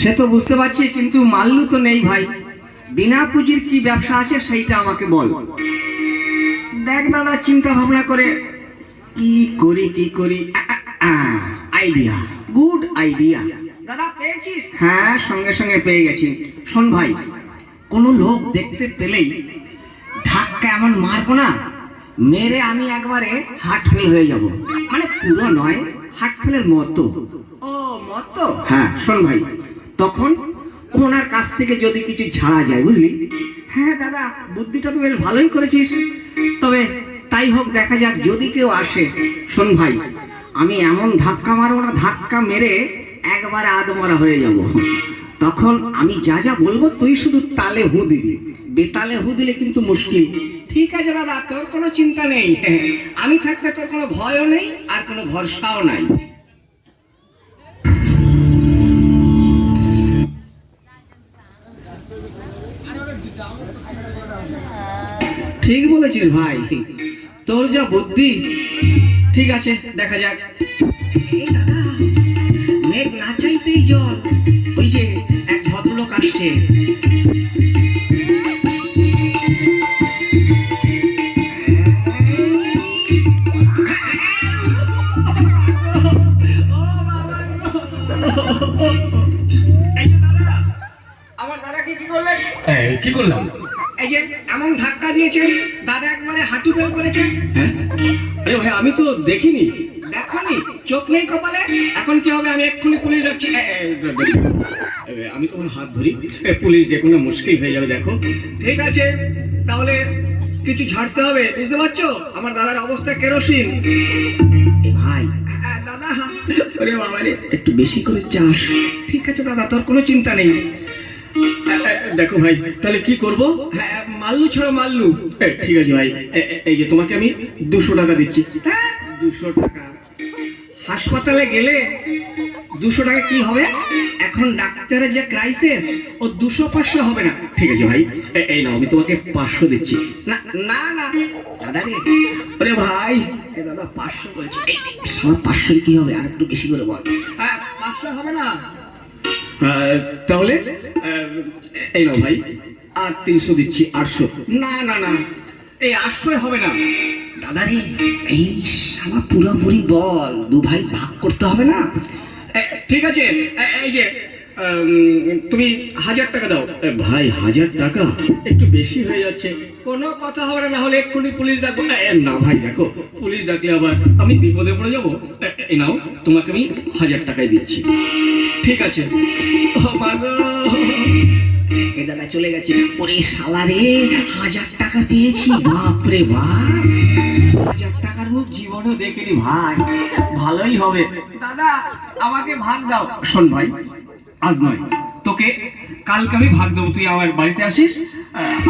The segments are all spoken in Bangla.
সে তো বুঝতে পারছি, কিন্তু মাল্লু তো নেই ভাই। বিনা পুঁজির কি ব্যবসা আছে সেইটা আমাকে বল। দেখ দাদা, চিন্তা ভাবনা করে কি করি। Idea, good idea. দাদা পেয়েছিস? হ্যাঁ, সঙ্গে সঙ্গে পেয়ে গেছি। শোন ভাই, কোনো লোক দেখতে পেলেই ধাক্কা এমন মারবো না, মেরে আমি একবারে হার্ট ফেল হয়ে যাব। মানে পুরো নয়, হার্ট ফেলের মতো। ও মতো? হ্যাঁ শোন ভাই, তখন ওনার কাছ থেকে যদি কিছু ছাড়া যায়, বুঝলি? হ্যাঁ দাদা, বুদ্ধিটা তো বেশ ভালোই করেছিস। তবে তাই হোক, দেখা যাক যদি কেউ আসে। শোন ভাই, আমি এমন ধাক্কা মারবো না, ধাক্কা মেরে একবারে আদমরা হয়ে যাব। তখন আমি যা যা বলবো তুই শুধু তালে হু দিবি, বেতালে হু দিলে কিন্তু মুশকিল। ঠিক আছে দাদা, তোর কোনো চিন্তা নেই। আমি থাকতে তোর কোনো ভয়ও নেই আর কোনো ভরসাও নাই। ঠিক বলেছিস ভাই, তোর যা বুদ্ধি। ঠিক আছে, দেখা যাক। এই দাদা, মেঘ না চাইতেই জল। ওই যে এক ভদ্রলোক আসছে। আমার দাদাকে কি করলেন? কি করলাম? এই যে এমন ধাক্কা দিয়েছেন, দাদা একবারে হাঁটু ফেল করেছেন। আরে ভাই, আমি তো দেখিনি। দেখনি? চোখ নেই কপালে? এখন কি হবে? আমি এক্ষুনি পুলিশ ডাকছি। আমি তোমার হাত ধরি। পুলিশ দেখো না, মুশকিল হয়ে যাবে। দেখো, ঠিক আছে, তাহলে কিছু ঝাড়তে হবে, বুঝতে পারছো? আমার দাদার অবস্থা কেরোসিন। ভাই দাদা, ওরে বাবা রে, একটু বেশি করে চাস। ঠিক আছে দাদা, তোর কোনো চিন্তা নেই। দেখো ভাই, তাহলে কি করবো? হ্যাঁ, মাল্লু ছাড়ো মাল্লু। ঠিক আছে ভাই, এই যে তোমাকে আমি 200 টাকা দিচ্ছি। হ্যাঁ, 200 টাকা? হাসপাতালে গেলে 200 টাকা কি হবে? এখন ডাক্তারের যে ক্রাইসিস, ও 200-500 হবে না। ঠিক আছে ভাই, এই নাও, আমি তোমাকে 500 দিচ্ছি। না না না দাদা রে, ওরে ভাই, দাদা 500 বলছে। সারা 500 কি হবে? আর একটু বেশি করে বল। 500 হবে না? তাহলে এই নাও ভাই, আর 300 দিচ্ছি, 800। না না না, এই 800 হবে না। দাদা রে, এই সারা পুরোপুরি বল, 2 ভাই ভাগ করতে হবে না? ঠিক আছে, এই যে তুমি 1000 টাকা দাও। ভাই, 1000 টাকা একটু বেশি হয়ে যাচ্ছে। কোনো কথা হবে না, না হলে এক্ষুনি পুলিশ ডাকবো। না ভাই, দেখো, পুলিশ ডাকলে আবার আমি বিপদে পড়ে যাবো। এই নাও, তোমাকে আমি 1000 টাকাই দিচ্ছি। ঠিক আছে। ও মা গো, এই দাদা চলে গেছে। ওরে শালা রে, 1000 টাকা পেয়েছি। বাপ রে বাপ, 1000 টাকার মুখ জীবনেও দেখিনি ভাই। ভালোই হবে। দাদা, আমাকে ভাগ দাও। শোন ভাই, আজ নয়, তোকে কালকে আমি ভাগ দেবো। তুই আমার বাড়িতে আসিস,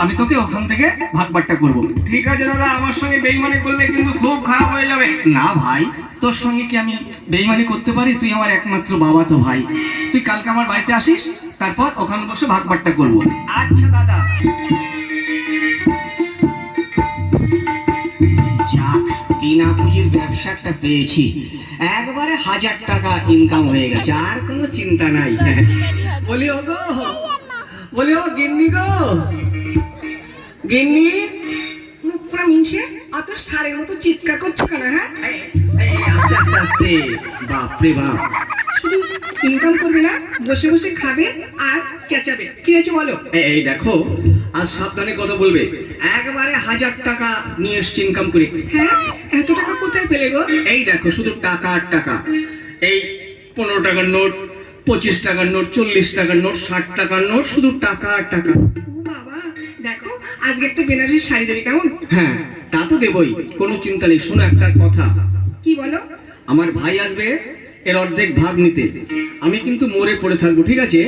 আমি তোকে ওখান থেকে ভাগবাট্টা করবো। ঠিক আছে দাদা, আমার সঙ্গে বেইমানি করলে কিন্তু খুব খারাপ হয়ে যাবে। না ভাই, তোর সঙ্গে কি আমি বেইমানি করতে পারি? তুই আমার একমাত্র বাবা তো ভাই। তুই কালকে আমার বাড়িতে আসিস, তারপর ওখানে বসে ভাগবাট্টা করবো। আচ্ছা দাদা। যাক, বিনা পুঁজির ব্যবসা একটা পেয়েছি। একবারে 1000 টাকা ইনকাম হয়ে গেছে, আর কোনো চিন্তা নাই। বলি ও গো, বলি ও গিন্নি গো, গিন্নি, মুখ পুরো মিনছে, অত সারের মতো চিৎকার করছো কেন? হ্যাঁ, আস্তে আস্তে আস্তে। বাপরে বাপ, শুধু ইনকাম করবে না, বসে বসে খাবে আর চেঁচাবে। কি হয়েছে বলো? এই দেখো, আজ সাবধানে কথা বলবে। একবারে 1000 টাকা নিয়ে এসছি ইনকাম করে। হ্যাঁ, এত টাকা কোথায় পেলে গো? এই দেখো, শুধু টাকা আর টাকা। এই 15 টাকার নোট, 25 টাকার নোট, 40 টাকার নোট, 60 টাকার নোট, শুধু টাকা আর টাকা। ও বাবা, দেখো, আজকে একটা বেনারসি শাড়ি দেবে কেমন? হ্যাঁ, তা তো দেবই, কোনো চিন্তা নেই। শোনো একটা কথা। কি বলো? আমার ভাই আসবে এর অর্ধেক ভাগ নিতে। আমি কিন্তু মরে পড়ে থাকবো, ঠিক আছে?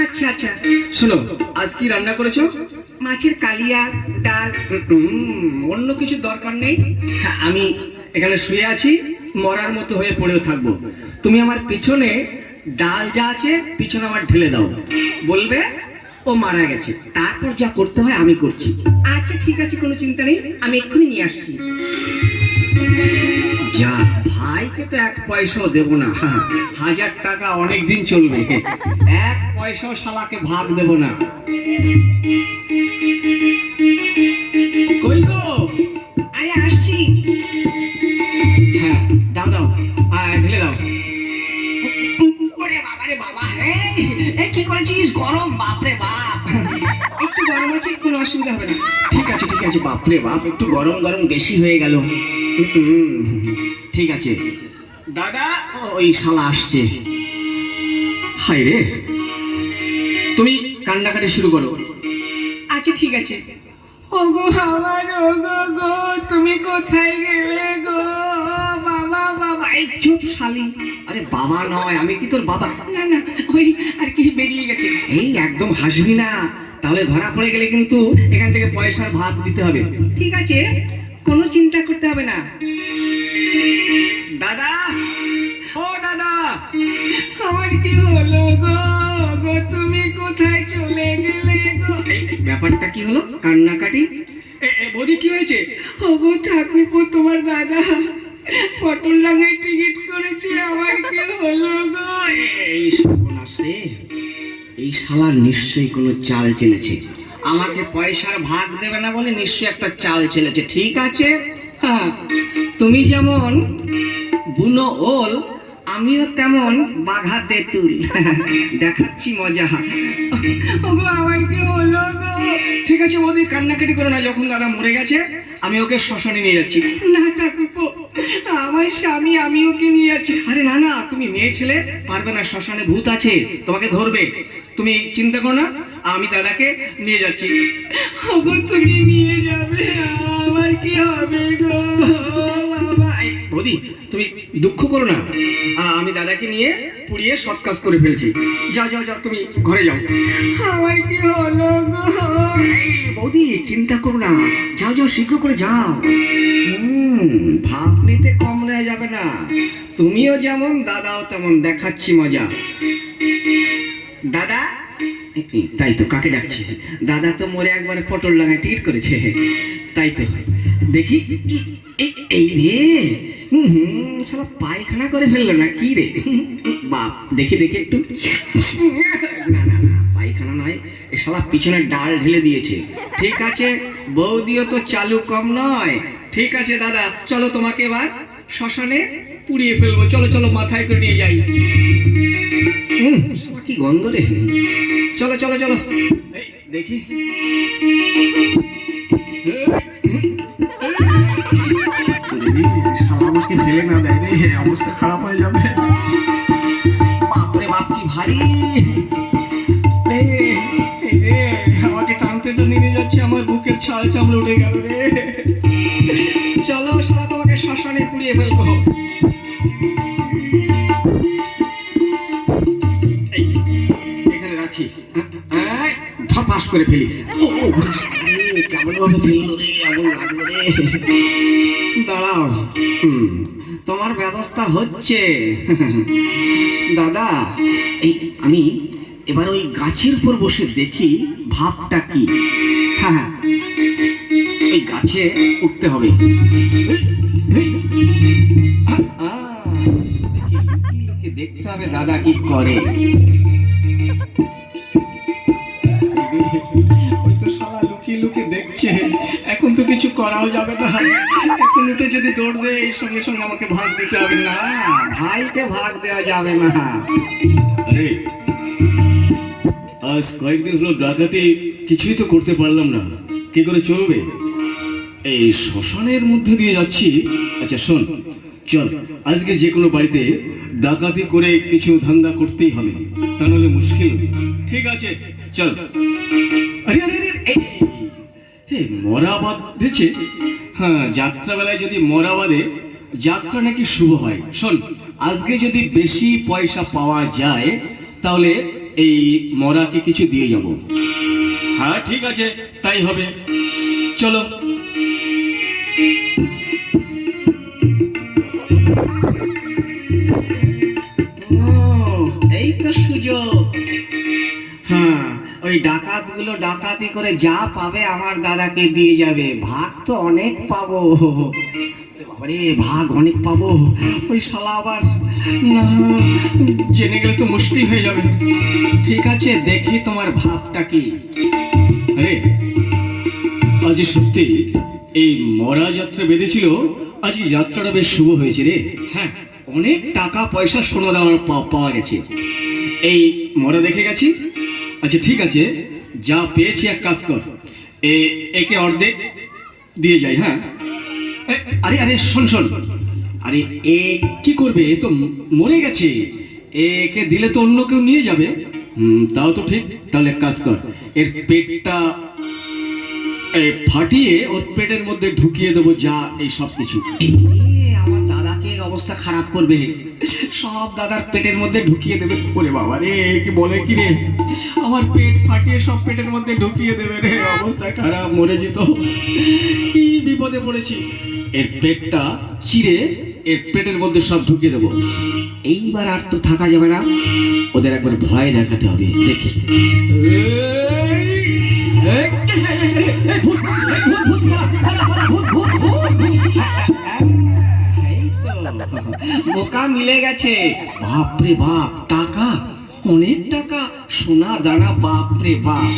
আচ্ছা আচ্ছা। শোনো, আজ কি রান্না করেছো? মাছের কালিয়া, ডাল। অন্য কিছু দরকার নেই। হ্যাঁ, আমি এখানে শুয়ে আছি, মরার মতো হয়ে পড়েও থাকবো। তুমি আমার পিছনে ডাল যা আছে পিছনে আমার ঢেলে দাও। বলবে ও মারা গেছে, তারপর যা করতে হয় আমি করছি। আচ্ছা ঠিক আছে, কোনো চিন্তা নেই, আমি এক্ষুনি নিয়ে আসছি। যা, ভাইকে তো 1 পয়সাও দেবো না। 1000 টাকা অনেক দিন চলবে, 1 পয়সাও শালাকে ভাগ দেবো না। কই গো? আরে আসছি। হ্যাঁ, দাও দাও, ঢেলে দাও। ওরে বাবা রে বাবা, এই কি করেছিস? গরম, বাপরে বাপ। একটু গরম আছে, কোনো অসুবিধা হবে না। ঠিক আছে ঠিক আছে, বাপরে বাপ, একটু গরম গরম বেশি হয়ে গেল। ঠিক আছে দাদা, ওই শালা আসছে। হাই রে, তুমি কান্নাকাটি শুরু করো। আচ্ছা ঠিক আছে। ওগো আমার, ওগো গো, তুমি কোথায় গেলে গো? বাবা বাবা, এই চুপ শালি। আরে বাবা নয়, আমি কি তোর বাবা? না না, ওই আর কি বেরিয়ে গেছে। এই একদম হাসবি না, তাহলে ধরা পড়ে গেলে কিন্তু এখান থেকে পয়সার ভাগ দিতে হবে। ঠিক আছে, কোনো চিন্তা করতে হবে না। দাদা, ও দাদা, আমার কি হলো গো? গো তুমি কোথায় চলে গেলে গো? এই ব্যাপারটা কি হলো? কান্নাকাটি? বৌদি কি হয়েছে? ওগো ঠাকুরপো, তোমার দাদা পটল ডাঙ্গায় টিকিট করেছে। আমার কি হলো গো? এই সর্বনাশ রে, এই শালার নিশ্চয়ই কোনো চাল চেলেছে। আমাকে পয়সার ভাগ দেবে না বলে নিশ্চয়ই একটা চাল চেলেছে। ঠিক আছে, হ্যাঁ, তুমি যেমন বুনো ওল, আমিও তেমন বাঘা তেঁতুল। দেখাচ্ছি মজা। ওগো আমার কি হলো গো? ঠিক আছে বৌদি, কান্নাকাটি করো না। যখন দাদা মরে গেছে, আমি ওকে শ্মশানে নিয়ে যাচ্ছি। না ঠাকুরপো, আমার স্বামী, আমি ওকে নিয়ে যাচ্ছি। আরে না না, তুমি মেয়ে ছেলে, পারবে না, শ্মশানে ভূত আছে, তোমাকে ধরবে। তুমি চিন্তা করো না, আমি দাদাকে নিয়ে যাচ্ছি। ওগো তুমি নিয়ে যাবে, আমার কি হবে গো বাবা? এই, বৌদি তুমি দুঃখ করো না, আমি দাদাকে নিয়ে পুড়িয়ে সৎ কাজ করে ফেলছি। যাও যাও যাও, তুমি ঘরে যাও। আমার কি হলো গো? এই, বৌদি চিন্তা করো না, যাও যাও, শীঘ্র করে যাও। ভাব নিতে কম রয়ে যাবে না, তুমিও যেমন দাদাও তেমন। দেখাচ্ছি মজা। দাদা, তাই তো, কাকে ডাকছি? দাদা তো মরে একবারে পটল ডাঙায় টিকিট করেছে। তাই তো, দেখি। এই রে, শালা পায়খানা করে ফেললো না কি রে? বাপ, দেখি দেখি একটু। না না না, পায়খানা নয়, এ শালা পিছনে ডাল ঢেলে দিয়েছে। ঠিক আছে, বৌদিও তো চালু কম নয়। ঠিক আছে দাদা, চলো তোমাকে এবার শ্মশানে পুড়িয়ে ফেলবো। চলো চলো, মাথায় করে নিয়ে যাই। শালা কি গন্ধ রে। চলো চলো চলো, এই দেখি। শালা আমাকে ফেলে না দেয় রে, অবস্থা খারাপ হয়ে যাবে। বাপরে বাপ, কি ভারী রে। এই রে, আমাকে টানতে টানতে নিয়ে যাচ্ছে, আমার বুকের ছাল চামড়া উঠে গেল রে। চলো শালা, তোমাকে শ্মশানে পুড়িয়ে ফেলবো। এই, এখানে রাখি, ধপাস করে ফেলি। ও কেমন ভাবে ফেললো রে, এমন লাগলো রে। দাঁড়াও, তোমার ব্যবস্থা হচ্ছে। দাদা, এই আমি এবার ওই গাছের উপর বসে দেখি ভাবটা কি। হ্যাঁ, এই গাছে উঠতে হবে। দেখি, লুকিয়ে লুকিয়ে দেখতে হবে দাদা কি করে। ওই তো শালা লুকিয়ে লুকিয়ে দেখছে, এখন তো কিছু করাও যাবে না। এখন উঠে যদি দৌড় দেয়, এই সঙ্গে সঙ্গে আমাকে ভাগ দিতে হবে। না, ভাইকে ভাগ দেওয়া যাবে না। আরে আজ কয়েকদিন হলো ডাকাতি, কিছুই তো করতে পারলাম না, কি করে চলবে? এই শ্মশানের মধ্যে দিয়ে যাচ্ছি। আচ্ছা শোন, চল আজকে যে কোনো বাড়িতে ডাকাতি করে কিছু ধান্দা করতেই হবে, তা নাহলে মুশকিল। ঠিক আছে চল। আরে আরে আরে, এই মরা বাঁধেছে। হ্যাঁ, যাত্রা বেলায় যদি মরা বাঁধে, যাত্রা নাকি শুভ হয়। শোন, আজকে যদি বেশি পয়সা পাওয়া যায়, তাহলে এই মরাকে কিছু দিয়ে যাব। হ্যাঁ ঠিক আছে, তাই হবে, চলো। এই তো সুযোগ। হ্যাঁ, ওই ডাকাতগুলো ডাকাতি করে যা পাবে আমার দাদাকে দিয়ে যাবে, ভাগ তো অনেক পাবো। বাবারে ভাগ অনেক পাবো, ওই শালা আবার না জেনে গেলে তো মুশকিল হয়ে যাবে। ঠিক আছে, দেখি তোমার ভাবটা কি। আরে আজ সত্যি এই মরা যাত্রা বেঁধেছিল, আজ এই যাত্রাটা বেশ শুভ হয়েছে রে। হ্যাঁ, অনেক টাকা পয়সা সোনা দাওয়ার পাওয়া গেছে, এই মরা দেখে গেছি। আচ্ছা ঠিক আছে, যা পেয়েছি এক কাজ কর, একে অর্ধেক দিয়ে যাই। হ্যাঁ, আরে আরে শোন শোন, আরে এ কি করবে, এ তো মরে গেছে, একে দিলে তো অন্য কেউ নিয়ে যাবে। তাও তো ঠিক, তাহলে এক কাজ কর, এর পেটটা ফাটিয়ে ওর পেটের মধ্যে ঢুকিয়ে দেবো যা এই সব কিছু। আমার দাদাকে অবস্থা খারাপ করবে, সব দাদার পেটের মধ্যে ঢুকিয়ে দেবে। ওরে বাবা রে, কি বলে কি রে, আমার পেট ফাটিয়ে সব পেটের মধ্যে ঢুকিয়ে দেবে রে, অবস্থা খারাপ, মরে যেত, কি বিপদে পড়েছি। এর পেটটা চিরে এর পেটের মধ্যে সব ঢুকিয়ে দেবো। এইবার আর তো থাকা যাবে না, ওদের একবার ভয় দেখাতে হবে। দেখি বোকা মিলে গেছে। বাপরে বাপ, টাকা, অনেক টাকা, সোনা দানা, বাপরে বাপ।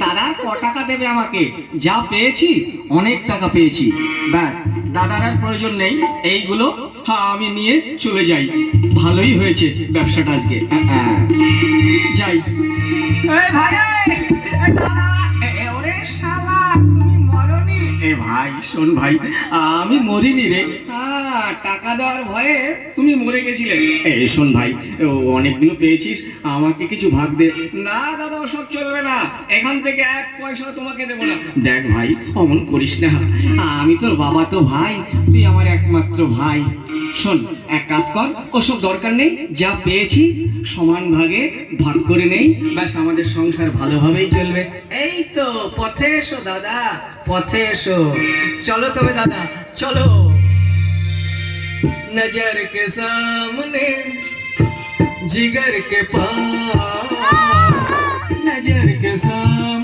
দাদার ক টাকা দেবে আমাকে, যা পেয়েছি অনেক টাকা পেয়েছি, ব্যাস দাদার আর প্রয়োজন নেই। এইগুলো আমি নিয়ে চলে যাই। ভালোই হয়েছে ব্যবসাটা আজকে। যাই। এই ভাই, এই দাদা, ওরে শালা, তুমি মরনি? এ ভাই শোন ভাই, আমি মরিনি রে, টাকা দেওয়ার ভয়ে তুমি মরে গেছিলে। এই শোন ভাই, অনেকগুলো পেয়েছিস, আমাকে কিছু ভাগ দে। না দাদা, ওসব চলবে না, এখান থেকে এক পয়সাও তোমাকে দেবো না। দেখ ভাই, অমন করিস না, আমি তোর বাবা তো ভাই, তুই আমার একমাত্র ভাই। শোন, এক কাজ কর, ওসব দরকার নেই, যা পেয়েছি সমান ভাগে ভাগ করে নেই, ব্যাস আমাদের সংসার ভালোভাবেই চলবে। এই তো পথে এসো দাদা, পথে এসো। চলো তবে দাদা, চলো। नजर के सामने जिगर के पास, नजर के सामने